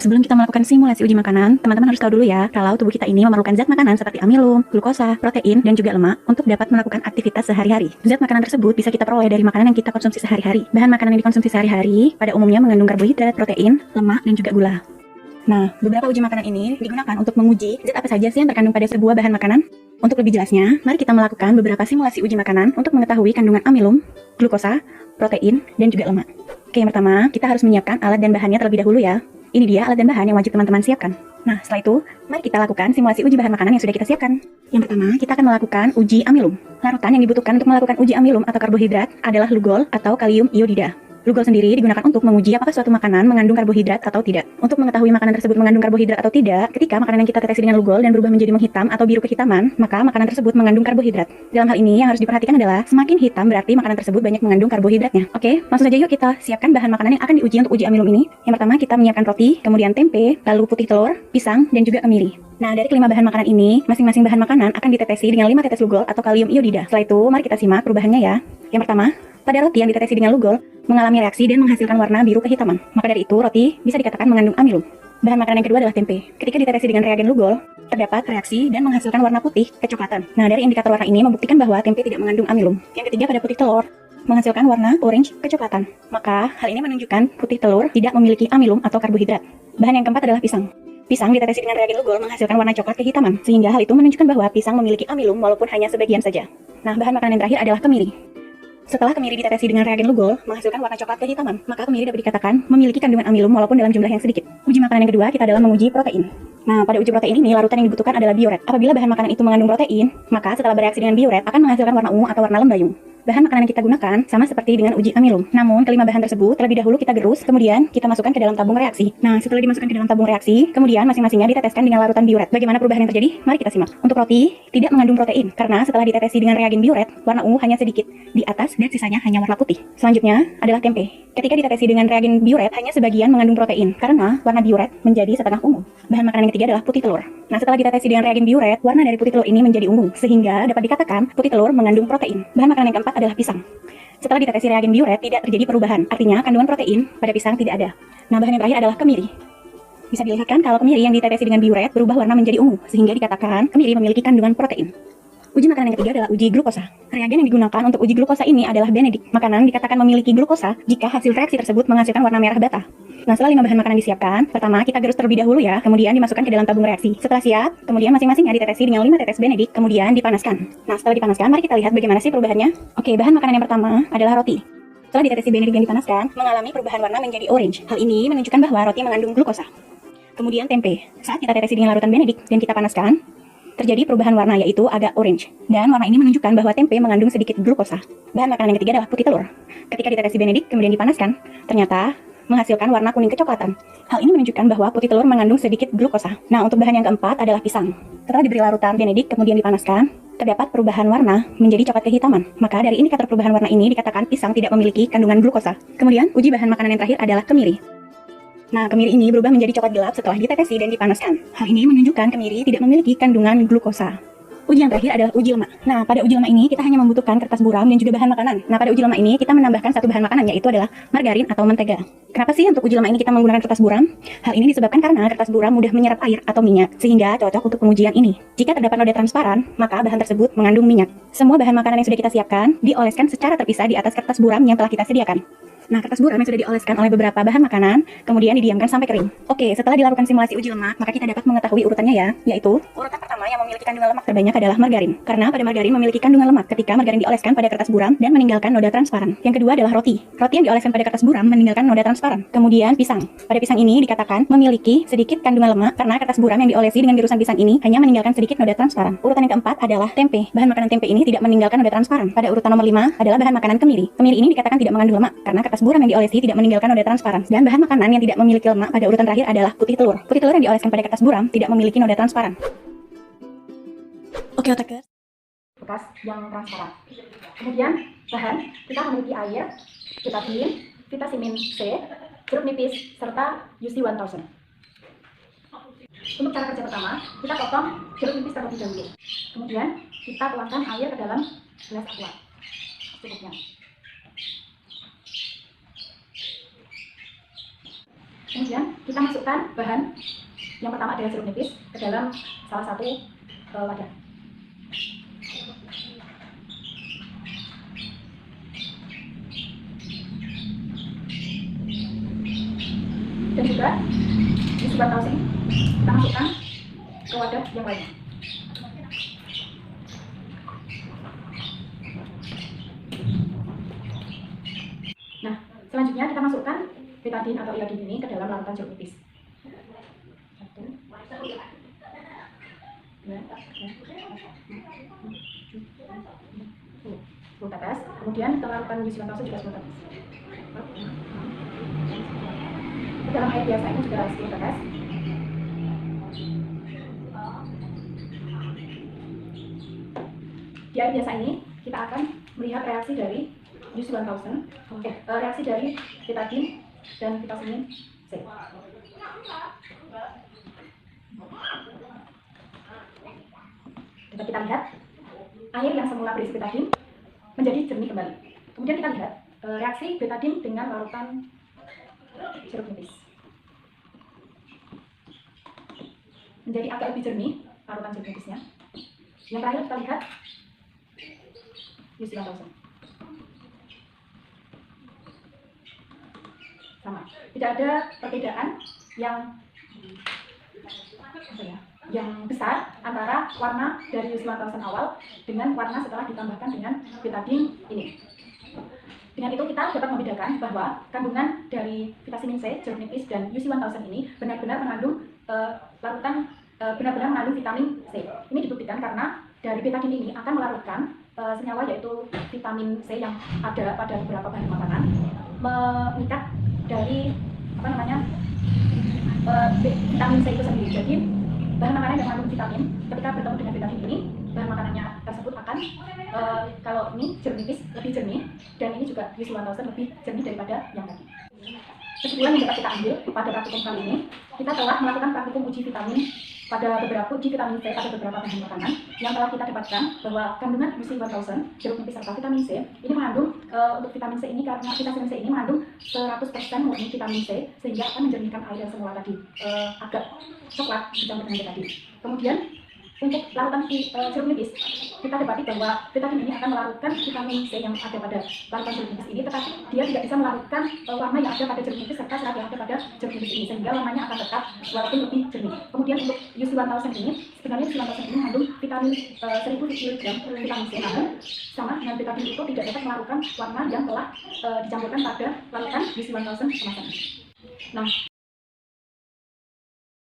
Sebelum kita melakukan simulasi uji makanan, teman-teman harus tahu dulu ya, kalau tubuh kita ini memerlukan zat makanan seperti amilum, glukosa, protein, dan juga lemak untuk dapat melakukan aktivitas sehari-hari. Zat makanan tersebut bisa kita peroleh dari makanan yang kita konsumsi sehari-hari. Bahan makanan yang dikonsumsi sehari-hari pada umumnya mengandung karbohidrat, protein, lemak, dan juga gula. Nah, beberapa uji makanan ini digunakan untuk menguji zat apa saja sih yang terkandung pada sebuah bahan makanan. Untuk lebih jelasnya, mari kita melakukan beberapa simulasi uji makanan untuk mengetahui kandungan amilum, glukosa, protein, dan juga lemak. Oke, yang pertama, kita harus menyiapkan alat dan bahannya terlebih dahulu ya. Ini dia alat dan bahan yang wajib teman-teman siapkan. Nah, setelah itu, mari kita lakukan simulasi uji bahan makanan yang sudah kita siapkan. Yang pertama, kita akan melakukan uji amilum. Larutan yang dibutuhkan untuk melakukan uji amilum atau karbohidrat adalah lugol atau kalium iodida. Lugol sendiri digunakan untuk menguji apakah suatu makanan mengandung karbohidrat atau tidak. Untuk mengetahui makanan tersebut mengandung karbohidrat atau tidak, ketika makanan yang kita tetesi dengan lugol dan berubah menjadi menghitam atau biru kehitaman, maka makanan tersebut mengandung karbohidrat. Dalam hal ini yang harus diperhatikan adalah semakin hitam berarti makanan tersebut banyak mengandung karbohidratnya. Oke, langsung saja yuk kita siapkan bahan makanan yang akan diuji untuk uji amilum ini. Yang pertama kita menyiapkan roti, kemudian tempe, lalu putih telur, pisang, dan juga kemiri. Nah, dari kelima bahan makanan ini, masing-masing bahan makanan akan ditetesi dengan 5 tetes lugol atau kalium iodida. Setelah itu, mari kita simak perubahannya ya. Yang pertama, pada roti yang ditetesi dengan lugol, mengalami reaksi dan menghasilkan warna biru kehitaman. Maka dari itu, roti bisa dikatakan mengandung amilum. Bahan makanan yang kedua adalah tempe. Ketika ditetesi dengan reagen lugol, terdapat reaksi dan menghasilkan warna putih kecoklatan. Nah, dari indikator warna ini membuktikan bahwa tempe tidak mengandung amilum. Yang ketiga pada putih telur, menghasilkan warna orange kecoklatan. Maka, hal ini menunjukkan putih telur tidak memiliki amilum atau karbohidrat. Bahan yang keempat adalah pisang. Pisang ditetesi dengan reagen lugol menghasilkan warna coklat kehitaman, sehingga hal itu menunjukkan bahwa pisang memiliki amilum walaupun hanya sebagian saja. Nah, bahan makanan yang terakhir adalah kemiri. Setelah kemiri ditetesi dengan reagen lugol menghasilkan warna coklat kehitaman, maka kemiri dapat dikatakan memiliki kandungan amilum walaupun dalam jumlah yang sedikit. Uji makanan yang kedua kita adalah menguji protein. Nah, pada uji protein ini larutan yang dibutuhkan adalah bioret. Apabila bahan makanan itu mengandung protein, maka setelah bereaksi dengan bioret akan menghasilkan warna ungu atau warna lembayung. Bahan makanan yang kita gunakan sama seperti dengan uji amilum. Namun, kelima bahan tersebut terlebih dahulu kita gerus, kemudian kita masukkan ke dalam tabung reaksi. Nah, setelah dimasukkan ke dalam tabung reaksi, kemudian masing-masingnya diteteskan dengan larutan bioret. Bagaimana perubahan yang terjadi? Mari kita simak. Untuk roti, tidak mengandung protein, karena setelah ditetesi dengan reagen bioret, warna ungu hanya sedikit di atas dan sisanya hanya warna putih. Selanjutnya adalah tempe. Ketika ditetesi dengan reagen bioret, hanya sebagian mengandung protein, karena warna bioret menjadi setengah ungu. Bahan makanan yang ketiga adalah putih telur. Nah, setelah ditetesi dengan reagen bioret, warna dari putih telur ini menjadi ungu, sehingga dapat dikatakan putih telur mengandung protein. Bahan makanan yang keempat adalah pisang. Setelah ditetesi reagen bioret, tidak terjadi perubahan, artinya kandungan protein pada pisang tidak ada. Nah, bahan yang terakhir adalah kemiri. Bisa dilihat kan kalau kemiri yang ditetesi dengan bioret berubah warna menjadi ungu, sehingga dikatakan kemiri memiliki kandungan protein. Uji makanan yang ketiga adalah uji glukosa. Reagen yang digunakan untuk uji glukosa ini adalah Benedict. Makanan dikatakan memiliki glukosa jika hasil reaksi tersebut menghasilkan warna merah bata. Nah, setelah 5 bahan makanan disiapkan, pertama kita gerus terlebih dahulu ya, kemudian dimasukkan ke dalam tabung reaksi. Setelah siap, kemudian masing-masingnya ditetesi dengan 5 tetes Benedict, kemudian dipanaskan. Nah, setelah dipanaskan, mari kita lihat bagaimana sih perubahannya. Oke, bahan makanan yang pertama adalah roti. Setelah ditetesi Benedict dan dipanaskan, mengalami perubahan warna menjadi orange. Hal ini menunjukkan bahwa roti mengandung glukosa. Kemudian tempe. Saat kita tetesi dengan larutan Benedict dan kita panaskan, terjadi perubahan warna yaitu agak orange. Dan warna ini menunjukkan bahwa tempe mengandung sedikit glukosa. Bahan makanan yang ketiga adalah putih telur. Ketika ditetesi Benedict kemudian dipanaskan, ternyata menghasilkan warna kuning kecoklatan. Hal ini menunjukkan bahwa putih telur mengandung sedikit glukosa. Nah, untuk bahan yang keempat adalah pisang. Setelah diberi larutan Benedict kemudian dipanaskan, terdapat perubahan warna menjadi coklat kehitaman. Maka dari indikator perubahan warna ini dikatakan pisang tidak memiliki kandungan glukosa. Kemudian uji bahan makanan yang terakhir adalah kemiri. Nah, kemiri ini berubah menjadi coklat gelap setelah ditetesi dan dipanaskan. Hal ini menunjukkan kemiri tidak memiliki kandungan glukosa. Uji yang terakhir adalah uji lemak. Nah, pada uji lemak ini kita hanya membutuhkan kertas buram dan juga bahan makanan. Nah, pada uji lemak ini kita menambahkan satu bahan makanan yaitu adalah margarin atau mentega. Kenapa sih untuk uji lemak ini kita menggunakan kertas buram? Hal ini disebabkan karena kertas buram mudah menyerap air atau minyak, sehingga cocok untuk pengujian ini. Jika terdapat noda transparan, maka bahan tersebut mengandung minyak. Semua bahan makanan yang sudah kita siapkan dioleskan secara terpisah di atas kertas buram yang telah kita sediakan. Nah, kertas buram yang sudah dioleskan oleh beberapa bahan makanan, kemudian didiamkan sampai kering. Oke, setelah dilakukan simulasi uji lemak, maka kita dapat mengetahui urutannya ya, yaitu urutan pertama yang memiliki kandungan lemak terbanyak adalah margarin. Karena pada margarin memiliki kandungan lemak ketika margarin dioleskan pada kertas buram dan meninggalkan noda transparan. Yang kedua adalah roti. Roti yang dioleskan pada kertas buram meninggalkan noda transparan. Kemudian pisang. Pada pisang ini dikatakan memiliki sedikit kandungan lemak karena kertas buram yang diolesi dengan gerusan pisang ini hanya meninggalkan sedikit noda transparan. Urutan yang keempat adalah tempe. Bahan makanan tempe ini tidak meninggalkan noda transparan. Pada urutan nomor 5 adalah bahan makanan kemiri. Kemiri ini dikatakan tidak mengandung lemak karena kertas buram yang diolesi tidak meninggalkan noda transparan. Dan bahan makanan yang tidak memiliki lemak pada urutan terakhir adalah putih telur. Putih telur yang dioleskan pada kertas buram tidak memiliki noda transparan. Oke, otakers. Bekas yang transparan. Kemudian bahan kita memiliki air, vitamin C, jeruk nipis, serta UC1000. Untuk cara kerja pertama, kita potong jeruk nipis terlebih dahulu. Kemudian kita tuangkan air ke dalam gelas aqua secukupnya. Kemudian kita masukkan bahan yang pertama adalah jeruk nipis ke dalam salah satu wadah. Dan juga Yuzu 1000 kita masukkan ke wadah yang lainnya. Nah, selanjutnya kita masukkan betadine atau iodin ini ke dalam larutan jeruk nipis. Tetes. Kemudian kita larutan Yuzu 1000 juga 10 tetes. Ke dalam air biasa ini juga 10 tetes. Di air biasa ini kita akan melihat reaksi dari Yuzu 1000, reaksi dari betadine dan vitamin C. Kita lihat air yang semula berisi betadine menjadi jernih kembali. Kemudian kita lihat reaksi betadine dengan larutan jeruk nipis menjadi agak lebih jernih larutan jeruk nipisnya. Yang terakhir kita lihat Yuzu 1000. Sama, tidak ada perbedaan yang besar antara warna dari Yuzu 1000 awal dengan warna setelah ditambahkan dengan betadine ini. Dengan itu kita dapat membedakan bahwa kandungan dari vitamin C, jeruk nipis, dan Yuzu 1000 ini benar-benar mengandung benar-benar mengandung vitamin C. Ini dibuktikan karena dari betadine ini akan melarutkan senyawa yaitu vitamin C yang ada pada beberapa bahan makanan, mengikat dari vitamin C itu sendiri. Jadi bahan makanan yang mengandung vitamin ketika bertemu dengan betadine ini, bahan makanannya tersebut akan kalau ini jeruk nipis lebih jernih, dan ini juga Yuzu 1000 lebih jernih daripada yang tadi. Kesimpulan yang dapat kita ambil pada praktikum kali ini, kita telah melakukan praktikum uji vitamin pada beberapa vitamin C pada beberapa bahan makanan yang telah kita dapatkan bahwa kandungan Yuzu 1000, jeruk nipis serta vitamin C ini mengandung untuk vitamin C ini, karena vitamin C ini mengandung 100% murni vitamin C sehingga akan menjernihkan air yang semula tadi agak coklat dicampur dengan betadine. Kemudian untuk larutan jeruk nipis, kita dapati bahwa betadine ini akan melarutkan vitamin C yang ada pada larutan jeruk nipis ini, tetapi dia tidak bisa melarutkan warna yang ada pada jeruk nipis serta serat yang ada pada jeruk nipis ini, sehingga warnanya akan tetap walaupun lebih jernih. Kemudian untuk Yuzu 1000 ini, sebenarnya Yuzu 1000 ini mengandung vitamin 1000 mg vitamin C, namun sama dengan betadine itu tidak dapat melarutkan warna yang telah dicampurkan pada larutan Yuzu 1000 kemasan. Nah,